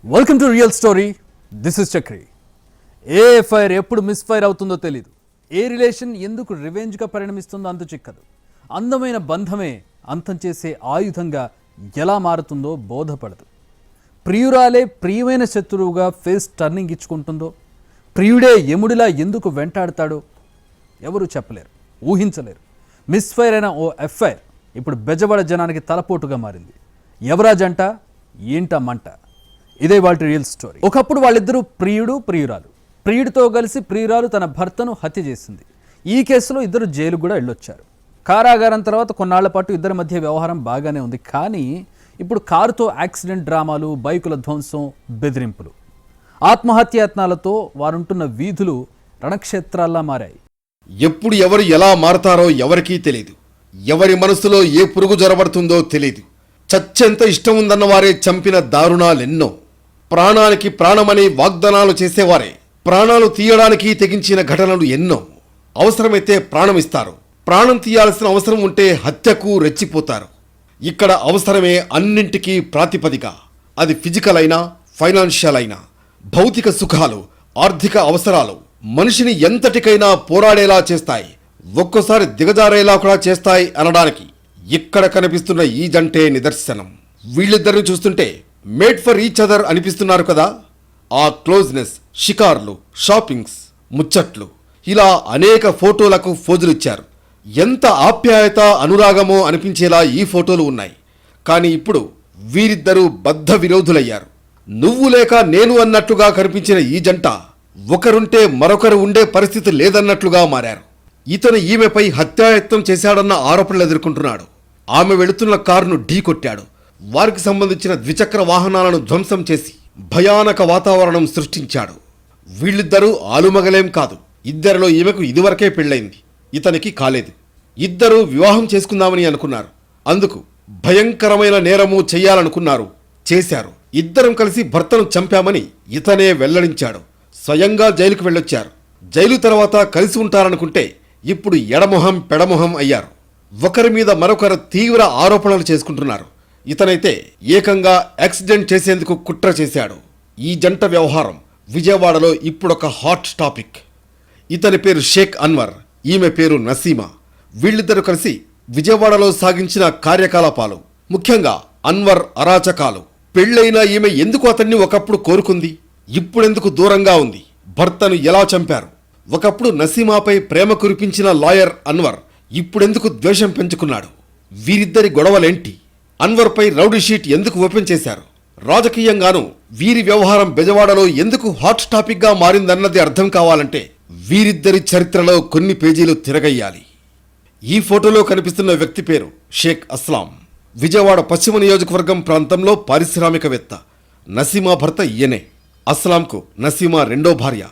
Welcome to real story. This is Chakri. A fire ఎప్పుడు miss fire అవుతుందో తెలీదు. ఏ relation ఎందుకు రివెంజ్గా పరిణమిస్తుందో అంతు చిక్కదు. అందమైన బంధమే అంతం చేసే ఆయుధంగా ఎలా మారుతుందో బోధపడదు. ప్రియురాలే ప్రియమైన శత్రువుగా ఫేస్ టర్నింగ్ ఇచ్చుకుంటుందో, ప్రియుడే యముడిలా ఎందుకు వెంటాడతాడో ఎవరు చెప్పలేరు, ఊహించలేరు. మిస్ ఫైర్ అయిన ఓ ఎఫ్ఐఆర్ ఇప్పుడు బెజవాడ జనానికి తలపోటుగా మారింది. ఎవరా జంట, ఏంటా మంట? ఇదే వాళ్ళ రియల్ స్టోరీ. ఒకప్పుడు వాళ్ళిద్దరూ ప్రియురాలు. ప్రియుడితో కలిసి ప్రియురాలు తన భర్తను హత్య చేసింది. ఈ కేసులో ఇద్దరు జైలు కూడా వెళ్ళొచ్చారు. కారాగారం తర్వాత కొన్నాళ్ల పాటు ఇద్దరి మధ్య వ్యవహారం బాగానే ఉంది. కానీ ఇప్పుడు కారుతో యాక్సిడెంట్ డ్రామాలు, బైకుల ధ్వంసం, బెదిరింపులు, ఆత్మహత్యాయత్నాలతో వారుంటున్న వీధులు రణక్షేత్రాల్లా మారాయి. ఎప్పుడు ఎవరు ఎలా మారతారో ఎవరికీ తెలియదు. ఎవరి మనసులో ఏ పురుగు జొరబడుతుందో తెలియదు. చచ్చెంత ఇష్టం ఉందన్న వారే చంపిన దారుణాలెన్నో. ప్రాణానికి ప్రాణమని వాగ్దానాలు చేసేవారే ప్రాణాలు తీయడానికి తెగించిన ఘటనలు ఎన్నో. అవసరమైతే ప్రాణం ఇస్తారు. ప్రాణం తీయాల్సిన అవసరం ఉంటే హత్యకు రెచ్చిపోతారు. ఇక్కడ అవసరమే అన్నింటికీ ప్రాతిపదిక. అది ఫిజికల్ అయినా, ఫైనాన్షియల్ అయినా. భౌతిక సుఖాలు, ఆర్థిక అవసరాలు మనిషిని ఎంతటికైనా పోరాడేలా చేస్తాయి, ఒక్కోసారి దిగజారేలా కూడా చేస్తాయి అనడానికి ఇక్కడ కనిపిస్తున్న ఈ జంటే నిదర్శనం. వీళ్ళిద్దరిని చూస్తుంటే మేడ్ ఫర్ ఈచ్ అదర్ అనిపిస్తున్నారు కదా. ఆ క్లోజ్నెస్, షికార్లు, షాపింగ్స్, ముచ్చట్లు, ఇలా అనేక ఫోటోలకు ఫోజులిచ్చారు. ఎంత ఆప్యాయత, అనురాగమో అనిపించేలా ఈ ఫోటోలు ఉన్నాయి. కానీ ఇప్పుడు వీరిద్దరూ బద్ధ విరోధులయ్యారు. నువ్వు లేక నేను అన్నట్లుగా కనిపించిన ఈ జంట ఒకరుంటే మరొకరు ఉండే పరిస్థితి లేదన్నట్లుగా మారారు. ఇతను ఈమెపై హత్యాయత్నం చేశాడన్న ఆరోపణలు ఎదుర్కొంటున్నాడు. ఆమె వెళుతున్న కారును ఢీకొట్టాడు. వారికి సంబంధించిన ద్విచక్ర వాహనాలను ధ్వంసం చేసి భయానక వాతావరణం సృష్టించాడు. వీళ్ళిద్దరూ ఆలుమగలేం కాదు. ఇద్దరిలో ఈమెకు ఇదివరకే పెళ్ళైంది, ఇతనికి కాలేదు. ఇద్దరూ వివాహం చేసుకుందామని అనుకున్నారు. అందుకు భయంకరమైన నేరము చెయ్యాలనుకున్నారు, చేశారు. ఇద్దరం కలిసి భర్తను చంపామని ఇతనే వెల్లడించాడు. స్వయంగా జైలుకు వెళ్ళొచ్చారు. జైలు తర్వాత కలిసి ఉంటారనుకుంటే ఇప్పుడు ఎడమొహం పెడమొహం అయ్యారు. ఒకరి మీద మరొకరు తీవ్ర ఆరోపణలు చేసుకుంటున్నారు. ఇతనైతే ఏకంగా యాక్సిడెంట్ చేసేందుకు కుట్ర చేశాడు. ఈ జంట వ్యవహారం విజయవాడలో ఇప్పుడొక హాట్ టాపిక్. ఇతని పేరు షేక్ అన్వర్, ఈమె పేరు నసీమా. వీళ్ళిద్దరూ కలిసి విజయవాడలో సాగించిన కార్యకలాపాలు, ముఖ్యంగా అన్వర్ అరాచకాలు. పెళ్ళైన ఈమె ఎందుకు అతన్ని ఒకప్పుడు కోరుకుంది, ఇప్పుడెందుకు దూరంగా ఉంది? భర్తను ఎలా చంపారు? ఒకప్పుడు నసీమాపై ప్రేమ కురిపించిన లాయర్ అన్వర్ ఇప్పుడెందుకు ద్వేషం పెంచుకున్నాడు? వీరిద్దరి గొడవలేంటి? అన్వర్పై రౌడీ షీట్ ఎందుకు ఓపెన్ చేశారు? రాజకీయంగానూ వీరి వ్యవహారం బెజవాడలో ఎందుకు హాట్ టాపిక్గా మారిందన్నది అర్థం కావాలంటే వీరిద్దరి చరిత్రలో కొన్ని పేజీలు తిరగయ్యాలి. ఈ ఫోటోలో కనిపిస్తున్న వ్యక్తి పేరు షేక్ అస్లాం. విజయవాడ పశ్చిమ నియోజకవర్గం ప్రాంతంలో పారిశ్రామికవేత్త. నసీమా భర్త ఈయనే. అస్లాంకు నసీమా రెండో భార్య.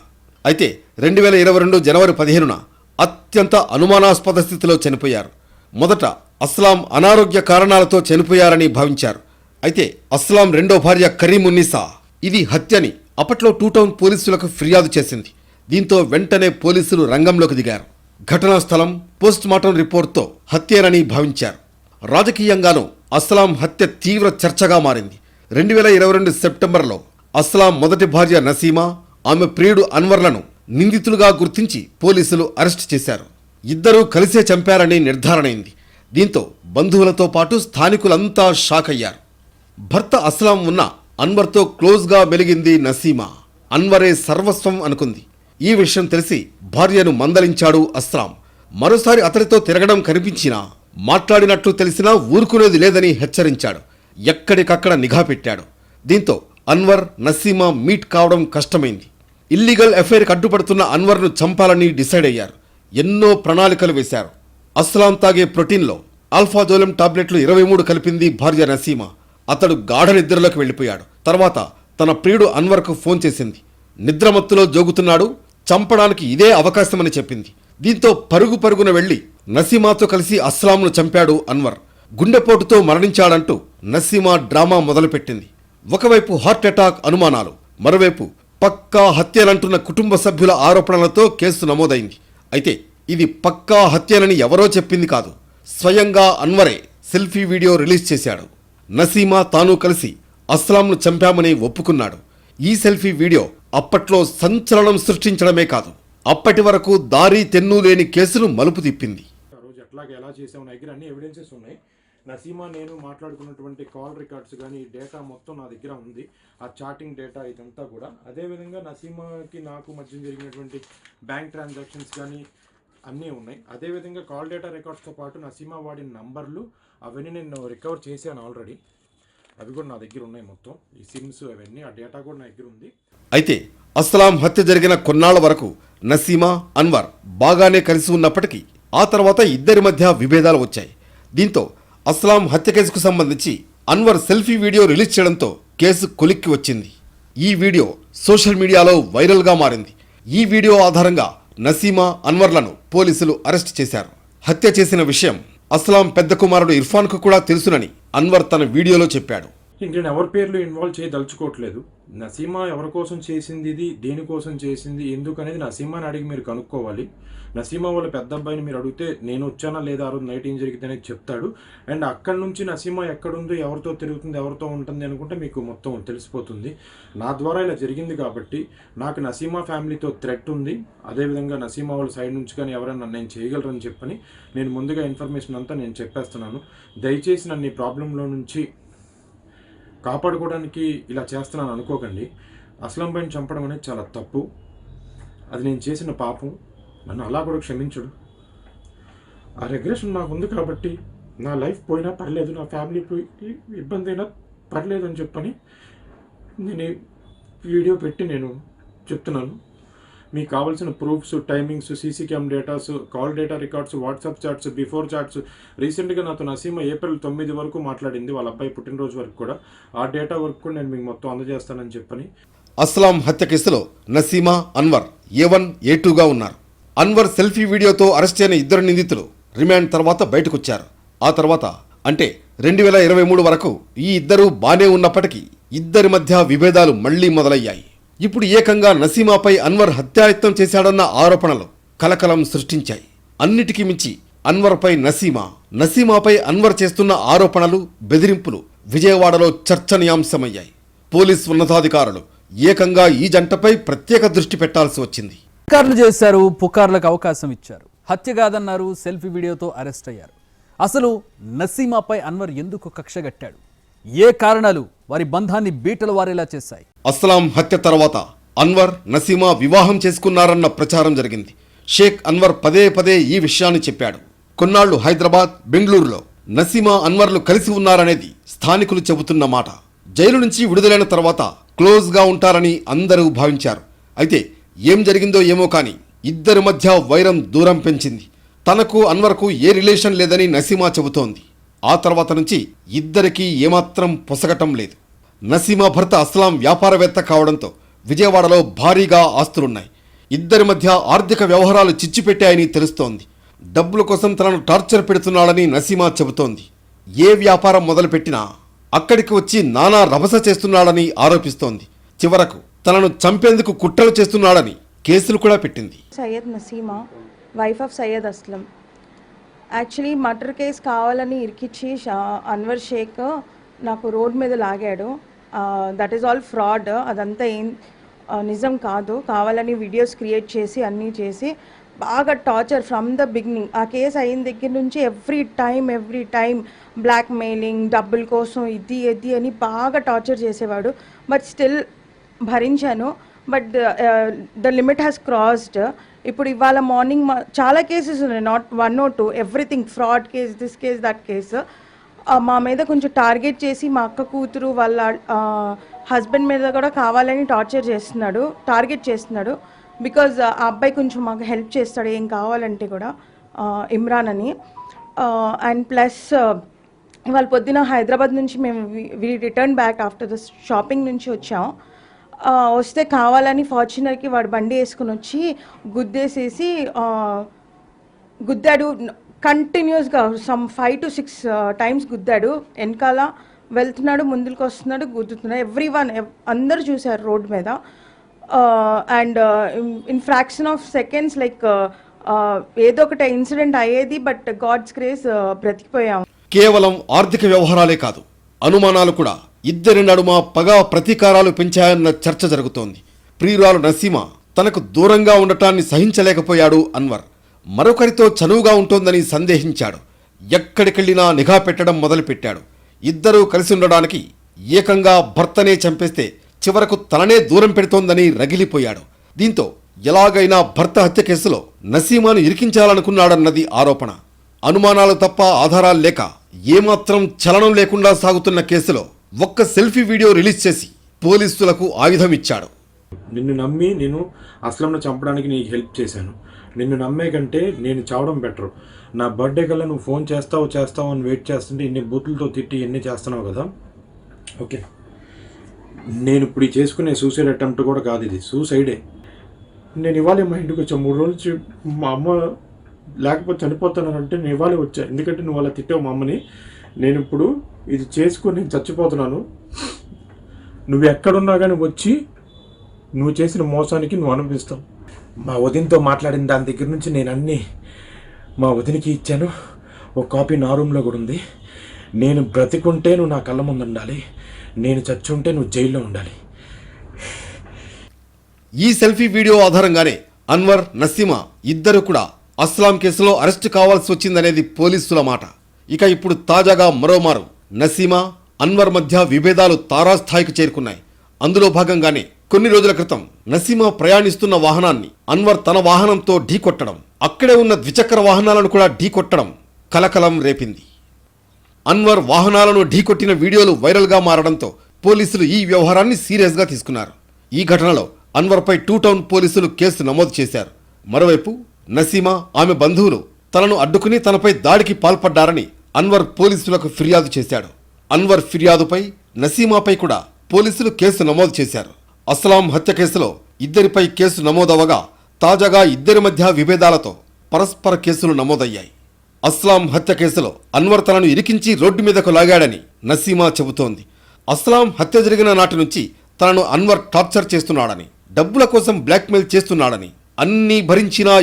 అయితే 2022 జనవరి 15న అత్యంత అనుమానాస్పద స్థితిలో చనిపోయారు. మొదట అస్లాం అనారోగ్య కారణాలతో చనిపోయారని భావించారు. అయితే అస్లాం రెండో భార్య కరీమున్నీసా ఇది హత్యని అప్పట్లో 2 టౌన్ పోలీసులకు ఫిర్యాదు చేసింది. దీంతో వెంటనే పోలీసులు రంగంలోకి దిగారు. ఘటనా స్థలం, పోస్ట్ మార్టం రిపోర్ట్తో హత్యేనని భావించారు. రాజకీయంగానూ అస్లాం హత్య తీవ్ర చర్చగా మారింది. 2022 సెప్టెంబర్లో అస్లాం మొదటి భార్య నసీమా, ఆమె ప్రియుడు అన్వర్లను నిందితులుగా గుర్తించి పోలీసులు అరెస్ట్ చేశారు. ఇద్దరూ కలిసే చంపారని నిర్ధారణైంది. దీంతో బంధువులతో పాటు స్థానికులంతా షాక్ అయ్యారు. భర్త అస్లాం ఉన్న అన్వర్తో క్లోజ్గా మెలిగింది నసీమా. అన్వరే సర్వస్వం అనుకుంది. ఈ విషయం తెలిసి భార్యను మందలించాడు అస్లాం. మరోసారి అతడితో తిరగడం కనిపించినా, మాట్లాడినట్లు తెలిసినా ఊరుకునేది లేదని హెచ్చరించాడు. ఎక్కడికక్కడ నిఘా పెట్టాడు. దీంతో అన్వర్, నసీమా మీట్ కావడం కష్టమైంది. ఇల్లీగల్ అఫైర్కి అడ్డుపడుతున్న అన్వర్ను చంపాలని డిసైడ్ అయ్యారు. ఎన్నో ప్రణాళికలు వేశారు. అస్లాం తాగే ప్రోటీన్లో ఆల్ఫాజోలెం టాబ్లెట్లు 23 కలిపింది భార్య నసీమా. అతడు గాఢ నిద్రలోకి వెళ్ళిపోయాడు. తర్వాత తన ప్రియుడు అన్వర్కు ఫోన్ చేసింది. నిద్రమత్తులో జోగుతున్నాడు, చంపడానికి ఇదే అవకాశమని చెప్పింది. దీంతో పరుగున వెళ్లి నసీమాతో కలిసి అస్లాంను చంపాడు అన్వర్. గుండెపోటుతో మరణించాడంటూ నసీమా డ్రామా మొదలుపెట్టింది. ఒకవైపు హార్ట్ అటాక్ అనుమానాలు, మరోవైపు పక్కా హత్యలంటున్న కుటుంబ సభ్యుల ఆరోపణలతో కేసు నమోదైంది. అయితే ఇది పక్కా హత్యలని ఎవరో చెప్పింది కాదు, స్వయంగా అన్వరే సెల్ఫీ వీడియో రిలీజ్ చేశాడు. నసీమా తాను కలిసి అస్లాంను చంపామని ఒప్పుకున్నాడు. ఈ సెల్ఫీ వీడియో అప్పట్లో సంచలనం సృష్టించడమే కాదు, అప్పటి వరకు దారి తెన్ను లేని కేసును మలుపు తిప్పింది. ఆ రోజు ఎట్లాగా ఎలా చేసాము నా దగ్గర అన్ని ఎవిడెన్సెస్ ఉన్నాయి. నసీమా నేను మాట్లాడుకున్నటువంటి కాల్ రికార్డ్స్ కానీ డేటా మొత్తం నా దగ్గర ఉంది. ఆ చాటింగ్ డేటా ఇదంతా కూడా. అదేవిధంగా నసీమాకి నాకు మధ్య జరిగినటువంటి బ్యాంక్ ట్రాన్సాక్షన్స్ కానీ అన్నీ ఉన్నాయి. అదేవిధంగా కాల్ డేటా రికార్డ్స్తో పాటు నసీమా వాడిన నంబర్లు అవన్నీ నేను రికవర్ చేశాను ఆల్రెడీ. అవి కూడా నా దగ్గర ఉన్నాయి మొత్తం. ఈ సిమ్స్ అవన్నీ ఆ డేటా కూడా నా దగ్గర ఉంది. అయితే అస్లాం హత్య జరిగిన కొన్నాళ్ల వరకు నసీమా, అన్వర్ బాగానే కలిసి ఉన్నప్పటికీ ఆ తర్వాత ఇద్దరి మధ్య విభేదాలు వచ్చాయి. దీంతో అస్లాం హత్య కేసుకు సంబంధించి అన్వర్ సెల్ఫీ వీడియో రిలీజ్ చేయడంతో కేసు కొలిక్కి వచ్చింది. ఈ వీడియో సోషల్ మీడియాలో వైరల్గా మారింది. ఈ వీడియో ఆధారంగా నసీమా, అన్వర్లను పోలీసులు అరెస్ట్ చేశారు. హత్య చేసిన విషయం అస్లాం పెద్ద కుమారుడు ఇర్ఫాన్కు కూడా తెలుసునని అన్వర్ తన వీడియోలో చెప్పాడు. ఇంక నేను ఎవరి పేర్లు ఇన్వాల్వ్ చేయదలుచుకోవట్లేదు. నసీమా ఎవరి కోసం చేసింది, ఇది దేనికోసం చేసింది, ఎందుకు అనేది నసీమాని అడిగి మీరు కనుక్కోవాలి. నసీమా వాళ్ళ పెద్ద అబ్బాయిని మీరు అడిగితే నేను వచ్చానా లేదా ఆ రోజు నైట్ ఏం జరిగితే అనేది చెప్తాడు. అండ్ అక్కడి నుంచి నసీమా ఎక్కడుందో, ఎవరితో తిరుగుతుంది, ఎవరితో ఉంటుంది అనుకుంటే మీకు మొత్తం తెలిసిపోతుంది. నా ద్వారా ఇలా జరిగింది కాబట్టి నాకు నసీమా ఫ్యామిలీతో థ్రెట్ ఉంది. అదేవిధంగా నసీమా వాళ్ళ సైడ్ నుంచి కానీ ఎవరైనా నేను చేయగలరని చెప్పని నేను ముందుగా ఇన్ఫర్మేషన్ అంతా నేను చెప్పేస్తున్నాను. దయచేసి నన్ను ఈ ప్రాబ్లంలో నుంచి కాపాడుకోవడానికి ఇలా చేస్తున్నాను అనుకోకండి. అస్లాం భాయ్ని చంపడం అనేది చాలా తప్పు. అది నేను చేసిన పాపం. నన్ను అలా కూడా క్షమించడు. ఆ రెగ్రెషన్ నాకు ఉంది కాబట్టి నా లైఫ్ పోయినా పర్లేదు, నా ఫ్యామిలీ ఇబ్బంది అయినా పర్లేదు అని చెప్పని నేను వీడియో పెట్టి నేను చెప్తున్నాను. మీకు కావాల్సిన proofs, timings, CC cam datas, call data records, WhatsApp chats, before chats, రీసెంట్గా నాతో నసీమా ఏప్రిల్ 9 వరకు మాట్లాడింది, వాళ్ళ అబ్బాయి పుట్టినరోజు వరకు కూడా. ఆ డేటా వరకు కూడా నేను మీకు మొత్తం అందజేస్తానని చెప్పని. అస్లాం హత్య కేసులో నసీమా, అన్వర్ A1, A2గా ఉన్నారు. అన్వర్ సెల్ఫీ వీడియోతో అరెస్ట్ అయిన ఇద్దరు నిందితులు రిమాండ్ తర్వాత బయటకొచ్చారు. ఆ తర్వాత అంటే 2023 వరకు ఈ ఇద్దరు బానే ఉన్నప్పటికీ ఇద్దరి మధ్య విభేదాలు మళ్లీ మొదలయ్యాయి. ఇప్పుడు ఏకంగా నసీమాపై అన్వర్ హత్యాయత్నం చేశాడన్న ఆరోపణలు కలకలం సృష్టించాయి. అన్నిటికీ మించి అన్వర్పై నసీమాపై అన్వర్ చేస్తున్న ఆరోపణలు, బెదిరింపులు విజయవాడలో చర్చనీయాంశమయ్యాయి. పోలీస్ ఉన్నతాధికారులు ఏకంగా ఈ జంటపై ప్రత్యేక దృష్టి పెట్టాల్సి వచ్చింది. పుకార్లు చేశారు, పుకార్లకు అవకాశం ఇచ్చారు, హత్య కాదన్నారు, సెల్ఫీ వీడియోతో అరెస్ట్ అయ్యారు. అసలు నసీమాపై అన్వర్ ఎందుకు కక్షగట్టాడు? ఏ కారణాలు వారి బంధాన్ని బీటలు వారేలా చేశాయి? అస్లాం హత్య తర్వాత అన్వర్, నసీమా వివాహం చేసుకున్నారన్న ప్రచారం జరిగింది. షేక్ అన్వర్ పదే పదే ఈ విషయాన్ని చెప్పాడు. కొన్నాళ్లు హైదరాబాద్, బెంగళూరులో నసీమా, అన్వర్లు కలిసి ఉన్నారనేది స్థానికులు చెబుతున్న మాట. జైలు నుంచి విడుదలైన తర్వాత క్లోజ్గా ఉంటారని అందరూ భావించారు. అయితే ఏం జరిగిందో ఏమో కానీ ఇద్దరి మధ్య వైరం దూరం పెంచింది. తనకు అన్వర్కు ఏ రిలేషన్ లేదని నసీమా చెబుతోంది. ఆ తర్వాత నుంచి ఇద్దరికీ ఏమాత్రం పొసగటం లేదు. నసీమా భర్త అస్లాం వ్యాపారవేత్త కావడంతో విజయవాడలో భారీగా ఆస్తులున్నాయి. ఇద్దరి మధ్య ఆర్థిక వ్యవహారాలు చిచ్చుపెట్టాయని తెలుస్తోంది. డబ్బుల కోసం తనను టార్చర్ పెడుతున్నాడని నసీమా చెబుతోంది. ఏ వ్యాపారం మొదలుపెట్టినా అక్కడికి వచ్చి నానా రభస చేస్తున్నాడని ఆరోపిస్తోంది. చివరకు తనను చంపేందుకు కుట్రలు చేస్తున్నాడని కేసులు కూడా పెట్టింది. Syed Naseema, wife of Syed Aslam. Actually murder case కావాలని ఇరికిచ్చి అన్వర్ షేక్ నాకు రోడ్ మీద లాగాడు. That is all fraud. అదంతా ఏం నిజం కాదు. కావాలని వీడియోస్ క్రియేట్ చేసి అన్నీ చేసి బాగా టార్చర్ ఫ్రమ్ ద బిగినింగ్. ఆ కేసు అయిన దగ్గర నుంచి ఎవ్రీ టైం బ్లాక్ మెయిలింగ్, డబ్బుల కోసం ఇది అని బాగా టార్చర్ చేసేవాడు. బట్ స్టిల్ భరించాను. But the limit has crossed. ఇప్పుడు ఇవాళ మార్నింగ్ చాలా కేసెస్ ఉన్నాయి, not 1 or 2, everything fraud case, this case, that case. మా మీద కొంచెం టార్గెట్ చేసి మా అక్క కూతురు వాళ్ళ హస్బెండ్ మీద కూడా కావాలని టార్గెట్ చేస్తున్నాడు. బికాజ్ ఆ అబ్బాయి కొంచెం మాకు హెల్ప్ చేస్తాడు ఏం కావాలంటే కూడా, ఇమ్రాన్ అని. అండ్ ప్లస్ ఇవాళ పొద్దున హైదరాబాద్ నుంచి మేము we return back after the shopping నుంచి వచ్చాం. వస్తే కావాలని ఫార్చునర్కి వాడు బండి వేసుకుని వచ్చి గుద్దాడు కంటిన్యూస్గా. Some 5 to 6 times గుద్దాడు. వెనకాల వెళ్తున్నాడు, ముందుకు వస్తున్నాడు, గుద్దుతున్నాడు. ఎవ్రీవన్, అందరూ చూశారు రోడ్ మీద. And in fraction of seconds like ఏదో ఒకటి ఇన్సిడెంట్ అయ్యేది. బట్ గాడ్స్ గ్రేస్ బ్రతికిపోయాం. కేవలం ఆర్థిక వ్యవహారాలే కాదు, అనుమానాలు కూడా ఇద్దరి నడుమ పగ ప్రతీకారాలు పెంచాయన్న చర్చ జరుగుతోంది. ప్రియురాలు నసీమా తనకు దూరంగా ఉండటాన్ని సహించలేకపోయాడు అన్వర్. మరొకరితో చనువుగా ఉంటోందని సందేహించాడు. ఎక్కడికెళ్లినా నిఘా పెట్టడం మొదలుపెట్టాడు. ఇద్దరూ కలిసి ఉండడానికి ఏకంగా భర్తనే చంపేస్తే చివరకు తననే దూరం పెడుతోందని రగిలిపోయాడు. దీంతో ఎలాగైనా భర్త హత్య కేసులో నసీమాను ఇరికించాలనుకున్నాడన్నది ఆరోపణ. అనుమానాలు తప్ప ఆధారాలు లేక ఏమాత్రం చలనం లేకుండా సాగుతున్న కేసులో ఒక్క సెల్ఫీ వీడియో రిలీజ్ చేసి పోలీసులకు ఆయుధం ఇచ్చాడు. నిన్ను నమ్మి నేను అస్లంను చంపడానికి నీకు హెల్ప్ చేశాను. నిన్ను నమ్మే కంటే నేను చావడం బెటరు. నా బర్త్డే కల్లా నువ్వు ఫోన్ చేస్తావు అని వెయిట్ చేస్తుంటే ఇన్ని బూతులతో తిట్టి ఎన్ని చేస్తున్నావు కదా. ఓకే, నేను ఇప్పుడు ఈ చేసుకునే సూసైడ్ అటెంప్ట్ కూడా కాదు, ఇది సూసైడే. నేను ఇవాళ మా ఇంటికి వచ్చా. 3 రోజుల నుంచి మా అమ్మ లేకపోతే చనిపోతానంటే నేను ఇవాళ వచ్చా. ఎందుకంటే నువ్వు అలా తిట్టావు మా అమ్మని. నేను ఇప్పుడు ఇది చేసుకొని నేను చచ్చిపోతున్నాను. నువ్వు ఎక్కడున్నా కానీ వచ్చి నువ్వు చేసిన మోసానికి నువ్వు అనిపిస్తావు. మా వదినతో మాట్లాడిన దాని దగ్గర నుంచి నేను అన్నీ మా వదినికి ఇచ్చాను. ఒక కాపీ నా రూమ్లో కూడా ఉంది. నేను బ్రతికుంటే నువ్వు నా కళ్ళ ముందు ఉండాలి, నేను చచ్చుంటే నువ్వు జైల్లో ఉండాలి. ఈ సెల్ఫీ వీడియో ఆధారంగానే అన్వర్, నసీమా ఇద్దరు కూడా అస్లాం కేసులో అరెస్టు కావాల్సి వచ్చిందనేది పోలీసుల మాట. ఇక ఇప్పుడు తాజాగా మరోమారు నసీమా, అన్వర్ మధ్య విభేదాలు తారాస్థాయికి చేరుకున్నాయి. అందులో భాగంగానే కొన్ని రోజుల క్రితం నసీమా ప్రయాణిస్తున్న వాహనాన్ని అన్వర్ తన వాహనంతో ఢీకొట్టడం, అక్కడే ఉన్న ద్విచక్ర వాహనాలను కూడా ఢీకొట్టడం కలకలం రేపింది. అన్వర్ వాహనాలను ఢీకొట్టిన వీడియోలు వైరల్గా మారడంతో పోలీసులు ఈ వ్యవహారాన్ని సీరియస్గా తీసుకున్నారు. ఈ ఘటనలో అన్వర్పై 2 టౌన్ పోలీసులు కేసు నమోదు చేశారు. మరోవైపు నసీమా, ఆమె బంధువులు తనను అడ్డుకుని తనపై దాడికి పాల్పడ్డారని అన్వర్ పోలీసులకు ఫిర్యాదు చేశాడు. అన్వర్ ఫిర్యాదుపై నసీమాపై కూడా పోలీసులు కేసు నమోదు చేశారు. అస్లాం హత్య కేసులో ఇద్దరిపై కేసు నమోదవగా తాజాగా ఇద్దరి మధ్య విభేదాలతో పరస్పర కేసులు నమోదయ్యాయి. అస్లాం హత్య కేసులో అన్వర్ తనను ఇరికించి రోడ్డు మీదకు లాగాడని నసీమా చెబుతోంది. అస్లాం హత్య జరిగిన నాటి నుంచి తనను అన్వర్ టార్చర్ చేస్తున్నాడని, డబ్బుల కోసం బ్లాక్మెయిల్ చేస్తున్నాడని, అన్నీ భరించినా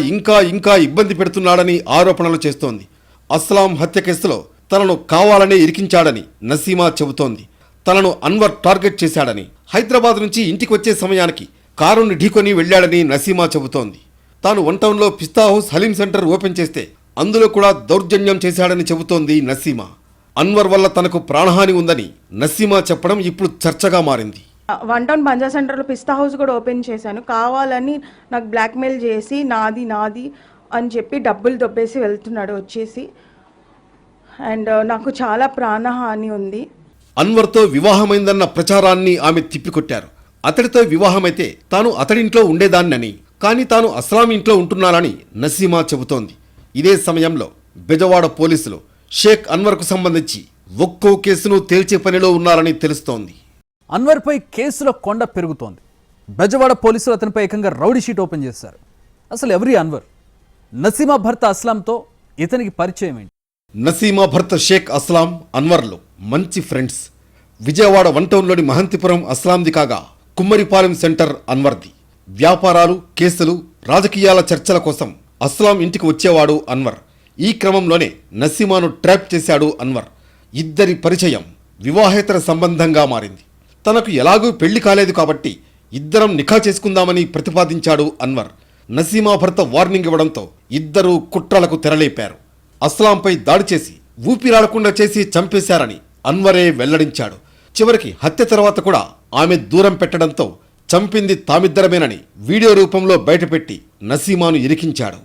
ఇంకా ఇబ్బంది పెడుతున్నాడని ఆరోపణలు చేస్తోంది. అస్లాం హత్య కేసులో తనను కావాలనే ఇరికించాడని నసీమా చెబుతోంది. తనను అన్వర్ టార్గెట్ చేశాడని, హైదరాబాద్ నుంచి ఇంటికి వచ్చే సమయానికి కారుని ఢీకొని వెళ్లాడని నసీమా చెబుతోంది. తాను 1 టౌన్లో పిస్తా హౌస్ హలీం సెంటర్ ఓపెన్ చేస్తే అందులో కూడా దౌర్జన్యం చేశాడని చెబుతోంది నసీమా. అన్వర్ వల్ల తనకు ప్రాణహాని ఉందని నసీమా చెప్పడం ఇప్పుడు చర్చగా మారింది. 1 టౌన్ బంజా సెంటర్లో పిస్తా హౌస్ కూడా ఓపెన్ చేశాను. కావాలని నాకు బ్లాక్మెయిల్ చేసి నాది అని చెప్పి డబ్బులు దొబ్బేసి వెళ్తున్నాడు వచ్చేసి. అండ్ నాకు చాలా ప్రాణహాని ఉంది. అన్వర్తో వివాహమైందన్న ప్రచారాన్ని ఆమె తిప్పికొట్టారు. అతడితో వివాహమైతే తాను అతడింట్లో ఉండేదాన్నని, కానీ తాను అస్లాం ఇంట్లో ఉంటున్నానని నసీమా చెబుతోంది. ఇదే సమయంలో బెజవాడ పోలీసులు షేక్ అన్వర్కు సంబంధించి ఒక్కో కేసును తేల్చే పనిలో ఉన్నారని తెలుస్తోంది. అన్వర్పై కేసుల కొండ పెరుగుతోంది. బెజవాడ పోలీసులు అతనిపై ఏకంగా రౌడీ షీట్ ఓపెన్ చేశారు. అసలు ఎవరి అన్వర్? నసీమా భర్త అస్లాంతో ఇతనికి పరిచయం ఏంటి? నసీమా భర్త షేక్ అస్లాం, అన్వర్లు మంచి ఫ్రెండ్స్. విజయవాడ 1 టౌన్లోని మహంతిపురం అస్లాంది కాగా కుమ్మరిపాలెం సెంటర్ అన్వర్ది. వ్యాపారాలు, కేసులు, రాజకీయాల చర్చల కోసం అస్లాం ఇంటికి వచ్చేవాడు అన్వర్. ఈ క్రమంలోనే నసీమాను ట్రాప్ చేశాడు అన్వర్. ఇద్దరి పరిచయం వివాహేతర సంబంధంగా మారింది. తనకు ఎలాగూ పెళ్లి కాలేదు కాబట్టి ఇద్దరం నిఖా చేసుకుందామని ప్రతిపాదించాడు అన్వర్. నసీమా భర్త వార్నింగ్ ఇవ్వడంతో ఇద్దరూ కుట్రలకు తెరలేపారు. అస్లాంపై దాడి చేసి ఊపిరాడకుండా చేసి చంపేశారని అన్వరే వెల్లడించాడు. చివరికి హత్య తర్వాత కూడా ఆమె దూరం పెట్టడంతో చంపింది తామిద్దరమేనని వీడియో రూపంలో బయటపెట్టి నసీమాను ఇరికించాడు.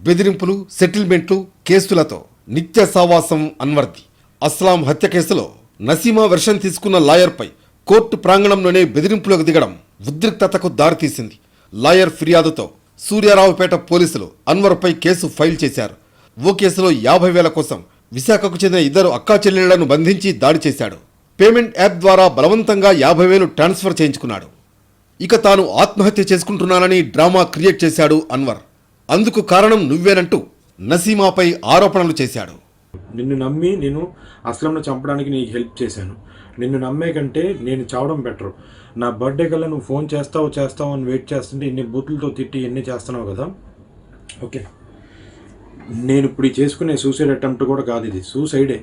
బెదిరింపులు, సెటిల్మెంట్లు, కేసులతో నిత్య సావాసం అన్వర్ది. అస్లాం హత్య కేసులో నసీమా వెర్షన్ తీసుకున్న లాయర్పై కోర్టు ప్రాంగణంలోనే బెదిరింపులకు దిగడం ఉద్రిక్తతకు దారితీసింది. లాయర్ ఫిర్యాదుతో సూర్యారావుపేట పోలీసులు అన్వర్పై కేసు ఫైల్ చేశారు. ఓ కేసులో 50,000 కోసం విశాఖకు చెందిన ఇద్దరు అక్కా చెల్లెళ్లను బంధించి దాడి చేశాడు. పేమెంట్ యాప్ ద్వారా బలవంతంగా 50,000 ట్రాన్స్ఫర్ చేయించుకున్నాడు. ఇక తాను ఆత్మహత్య చేసుకుంటున్నానని డ్రామా క్రియేట్ చేశాడు అన్వర్. అందుకు కారణం నువ్వేనంటూ నసీమాపై ఆరోపణలు చేశాడు. నిన్ను నమ్మి నేను అస్లంను చంపడానికి నీకు హెల్ప్ చేశాను. నిన్ను నమ్మే కంటే నేను చావడం బెటరు. నా బర్త్డే కల్లా నువ్వు ఫోన్ చేస్తావు అని వెయిట్ చేస్తుంటే ఇన్ని బూతులతో తిట్టి ఎన్ని చేస్తున్నావు కదా. ఓకే, నేను ఇప్పుడు ఈ చేసుకునే సూసైడ్ అటెంప్ట్ కూడా కాదు, ఇది సూసైడే.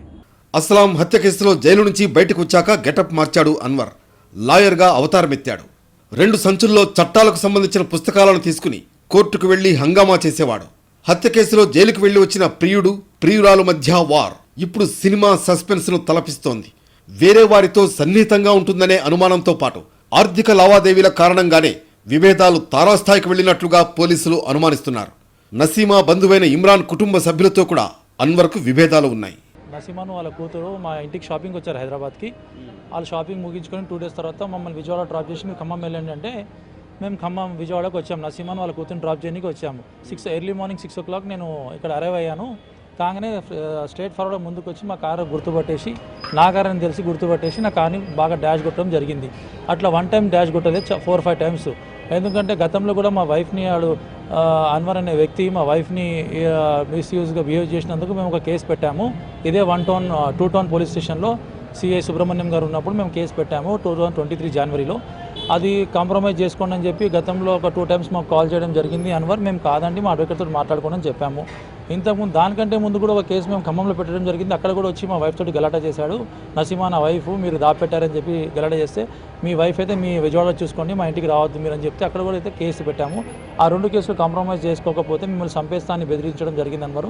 అస్లాం హత్య కేసులో జైలు నుంచి బయటకు వచ్చాక గెటప్ మార్చాడు అన్వర్. లాయర్గా అవతారమెత్తాడు. 2 సంచుల్లో చట్టాలకు సంబంధించిన పుస్తకాలను తీసుకుని కోర్టుకు వెళ్లి హంగామా చేసేవాడు. హత్య కేసులో జైలుకు వెళ్లి వచ్చిన ప్రియుడు ప్రియురాలు మధ్య వార్ ఇప్పుడు సినిమా సస్పెన్స్ ను తలపిస్తోంది. వేరే వారితో సన్నిహితంగా ఉంటుందనే అనుమానంతో పాటు ఆర్థిక లావాదేవీల కారణంగానే విభేదాలు తారాస్థాయికి వెళ్లినట్లుగా పోలీసులు అనుమానిస్తున్నారు. నసీమా బంధువైన ఇమ్రాన్ కుటుంబ సభ్యులతో కూడా అన్వర్కు విభేదాలు ఉన్నాయి. నసీమాను వాళ్ళ కూతురు మా ఇంటికి షాపింగ్ వచ్చారు హైదరాబాద్కి. వాళ్ళు షాపింగ్ ముగించుకొని 2 డేస్ తర్వాత మమ్మల్ని విజయవాడ డ్రాప్ చేసి మీరు ఖమ్మం వెళ్ళండి అంటే మేము ఖమ్మం విజయవాడకు వచ్చాము. నసీమాను వాళ్ళ కూతురుని డ్రాప్ చేయడానికి వచ్చాము. ఎర్లీ మార్నింగ్ 6 o'clock నేను ఇక్కడ అరైవ్ అయ్యాను. కాగానే స్ట్రేట్ ఫార్వర్డ్ ముందుకు వచ్చి మా కారు గుర్తుపట్టేసి, నా కారు అని తెలిసి గుర్తుపట్టేసి నా కార్ని బాగా డ్యాష్ కొట్టడం జరిగింది. అట్లా 1 time డ్యాష్ కొట్టలేదు, 4-5 times. ఎందుకంటే గతంలో కూడా మా వైఫ్ని అన్వర్ అనే వ్యక్తి మా వైఫ్ని మిస్యూజ్గా బిహేవ్ చేసినందుకు మేము ఒక కేసు పెట్టాము. ఇదే 2 Town పోలీస్ స్టేషన్లో సిఐ సుబ్రహ్మణ్యం గారు ఉన్నప్పుడు మేము కేసు పెట్టాము 2023 జనవరిలో. అది కాంప్రమైజ్ చేసుకోండి అని చెప్పి గతంలో ఒక 2 times మాకు కాల్ చేయడం జరిగింది అన్వర్. మేము కాదండి, మా అడ్వకేట్తో మాట్లాడుకోండి అని చెప్పాము. ఇంతకుముందు దానికంటే ముందు కూడా ఒక కేసు మేము ఖమ్మంలో పెట్టడం జరిగింది. అక్కడ కూడా వచ్చి మా వైఫ్ తోటి గలాటా చేశాడు. నసీమా నా వైఫ్, మీరు దాపెట్టారని చెప్పి గలాటా చేస్తే మీ వైఫ్ అయితే మీ విజయవాడ చూసుకోండి, మా ఇంటికి రావద్దు మీరు అని చెప్తే అక్కడ కూడా అయితే కేసు పెట్టాము. ఆ 2 కేసులు కాంప్రమైజ్ చేసుకోకపోతే మిమ్మల్ని చంపేస్తాన్ని బెదిరించడం జరిగింది అన్వర్.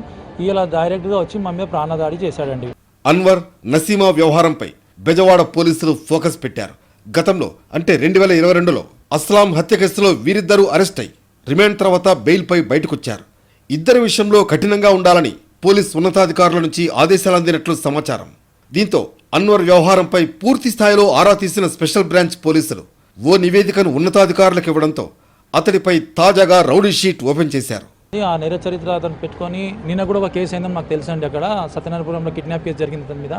ఇలా డైరెక్ట్గా వచ్చి మా మీద ప్రాణదాడి చేశాడండి. అన్వర్ నసీమా వ్యవహారంపై బెజవాడ పోలీసులు ఫోకస్ పెట్టారు. గతంలో అంటే 2022లో అస్లాం హత్య కేసులో వీరిద్దరూ అరెస్ట్ అయి రిమాండ్ తర్వాత బెయిల్పై బయటకొచ్చారు. ఇద్దరి విషయంలో కఠినంగా ఉండాలని పోలీస్ ఉన్నతాధికారుల నుంచి ఆదేశాలు అందినట్లు సమాచారం. దీంతో అన్వర్ వ్యవహారంపై పూర్తి స్థాయిలో ఆరా తీసిన స్పెషల్ బ్రాంచ్ పోలీసులు ఓ నివేదికను ఉన్నతాధికారులకు ఇవ్వడంతో అతడిపై తాజాగా రౌడీ షీట్ ఓపెన్ చేశారు. ఆ నేర చరిత్ర అతను పెట్టుకొని నిన్న కూడా ఒక కేసు అయిందని మాకు తెలుసండి. అక్కడ సత్యనారాయణపురంలో కిడ్నాప్ కేసు జరిగింది అతని మీద.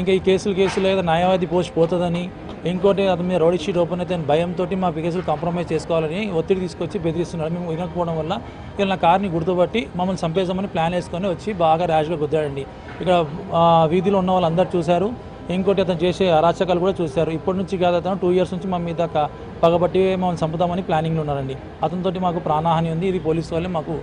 ఇంకా ఈ కేసులు ఏదో న్యాయవాది పోస్ట్ పోతుందని, ఇంకోటి అతని మీద రౌడీ షీట్ ఓపెన్ అయితే భయంతో మా కేసులు కాంప్రమైజ్ చేసుకోవాలని ఒత్తిడి తీసుకొచ్చి బెదిరిస్తున్నాడు. మేము వినకపోవడం వల్ల ఇలా నా కార్ని గుర్తుపట్టి మమ్మల్ని చంపేసామని ప్లాన్ వేసుకొని వచ్చి బాగా ర్యాష్గా గుద్దాడండి. ఇక్కడ వీధిలో ఉన్న వాళ్ళందరూ చూశారు. ఇంకోటి అతను చేసే అరాచకాలు కూడా చూశారు. ఇప్పటి నుంచి కాదు, అతను 2 years నుంచి మా మీద పగబట్టి మమ్మల్ని చంపుతామని ప్లానింగ్లో ఉన్నారండి. అతనితోటి మాకు ప్రాణహాని ఉంది. ఇది పోలీసు వాళ్ళే మాకు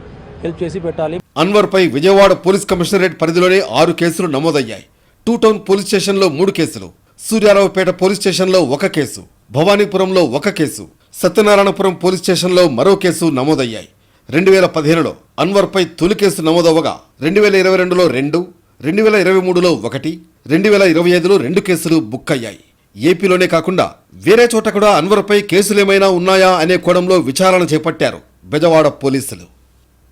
హెల్ప్ చేసి పెట్టాలి. అన్వర్పై విజయవాడ పోలీస్ కమిషనరేట్ పరిధిలోనే 6 కేసులు నమోదయ్యాయి. 2 Town పోలీస్ స్టేషన్లో 3 కేసులు, సూర్యారావుపేట పోలీస్ స్టేషన్లో 1 కేసు, భవానీపురంలో 1 కేసు, సత్యనారాయణపురం పోలీస్ స్టేషన్లో మరో కేసు నమోదయ్యాయి. 2015లో అన్వర్పై తొలి కేసు నమోదవగా 2022లో 2, 2023లో 1, 2025లో 2 కేసులు బుక్ అయ్యాయి. ఏపీలోనే కాకుండా వేరే చోట కూడా అన్వర్పై కేసులేమైనా ఉన్నాయా అనే కోణంలో విచారణ చేపట్టారు బెజవాడ పోలీసులు.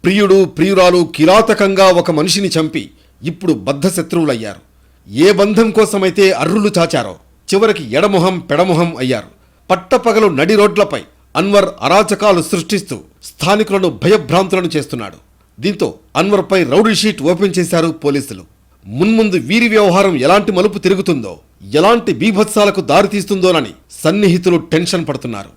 ప్రియుడు ప్రియురాలు కిరాతకంగా ఒక మనిషిని చంపి ఇప్పుడు బద్ధశత్రువులయ్యారు. ఏ బంధం కోసమైతే అర్రులు చాచారో చివరికి ఎడమొహం పెడమొహం అయ్యారు. పట్టపగలు నడి రోడ్లపై అన్వర్ అరాచకాలు సృష్టిస్తూ స్థానికులను భయభ్రాంతులను చేస్తున్నాడు. దీంతో అన్వర్పై రౌడీ షీట్ ఓపెన్ చేశారు పోలీసులు. మున్ముందు వీరి వ్యవహారం ఎలాంటి మలుపు తిరుగుతుందో, ఎలాంటి బీభత్సాలకు దారితీస్తుందోనని సన్నిహితులు టెన్షన్ పడుతున్నారు.